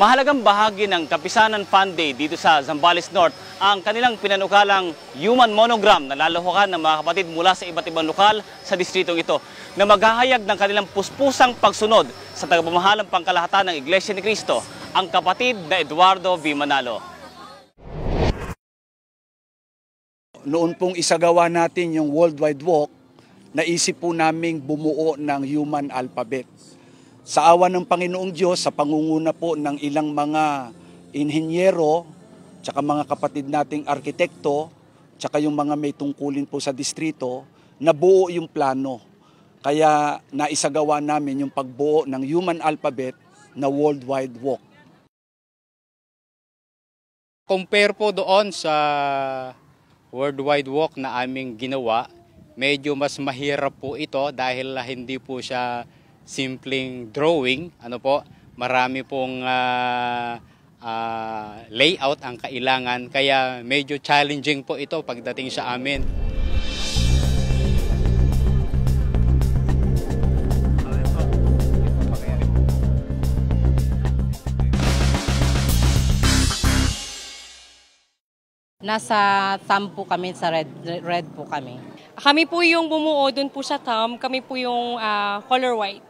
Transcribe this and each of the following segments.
Mahalagang bahagi ng Kapisanan Fun Day dito sa Zambales North ang kanilang pinanukalang human monogram na lalahukan ng mga kapatid mula sa iba't ibang lokal sa distritong ito na maghahayag ng kanilang puspusang pagsunod sa tagapamahalang pangkalahatan ng Iglesia ni Cristo, ang kapatid na Eduardo V. Manalo. Noon pong isagawa natin yung Worldwide Walk, naisip po naming bumuo ng human alphabet. Sa awa ng Panginoong Diyos, sa pangunguna po ng ilang mga inhenyero, tsaka mga kapatid nating arkitekto, tsaka yung mga may tungkulin po sa distrito, nabuo yung plano. Kaya naisagawa namin yung pagbuo ng human alphabet na Worldwide Walk. Compare po doon sa Worldwide Walk na aming ginawa, medyo mas mahirap po ito dahil hindi po siya simpleng drawing. Marami pong layout ang kailangan, kaya medyo challenging po ito pagdating sa amin. Nasa thumb po kami, sa red po kami. Kami po yung bumuo dun po sa thumb, kami po yung color white.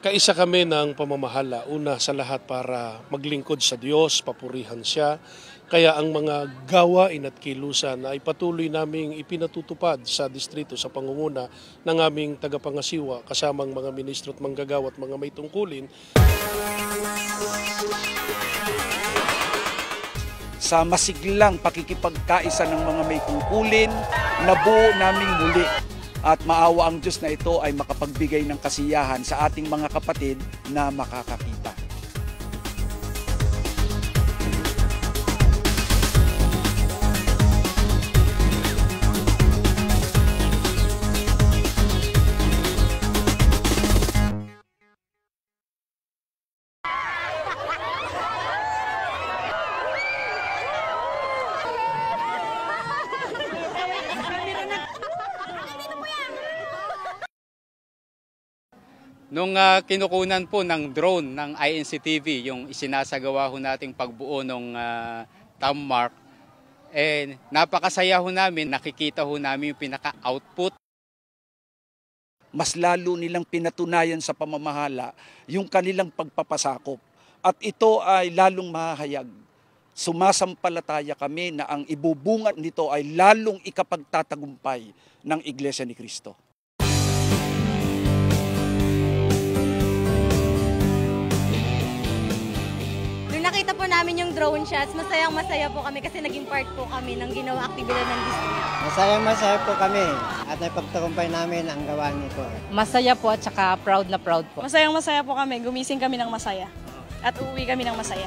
Kaisa kami ng pamamahala, una sa lahat para maglingkod sa Diyos, papurihan Siya. Kaya ang mga gawain at kilusan ay patuloy naming ipinatutupad sa distrito sa pangunguna ng aming tagapangasiwa, kasamang mga ministro at manggagawa at mga may tungkulin. Sa masiglang pakikipagkaisa ng mga may tungkulin, nabuo naming muli. At maawa ang Diyos na ito ay makapagbigay ng kasiyahan sa ating mga kapatid na makakakita. Nung kinukunan po ng drone ng INCTV, yung isinasagawa ho nating pagbuo ng thumb mark, napakasaya ho namin, nakikita ho namin yung pinaka-output. Mas lalo nilang pinatunayan sa pamamahala yung kanilang pagpapasakop. At ito ay lalong mahahayag. Sumasampalataya kami na ang ibubungat nito ay lalong ikapagtatagumpay ng Iglesia ni Cristo. Nakita po namin yung drone shots, masayang-masaya po kami kasi naging part po kami ng ginawa aktibidad ng district. Masayang-masaya po kami at napagtagumpay namin ang gawa nito. Masaya po at saka proud na proud po. Masayang-masaya po kami, gumising kami ng masaya at uuwi kami ng masaya.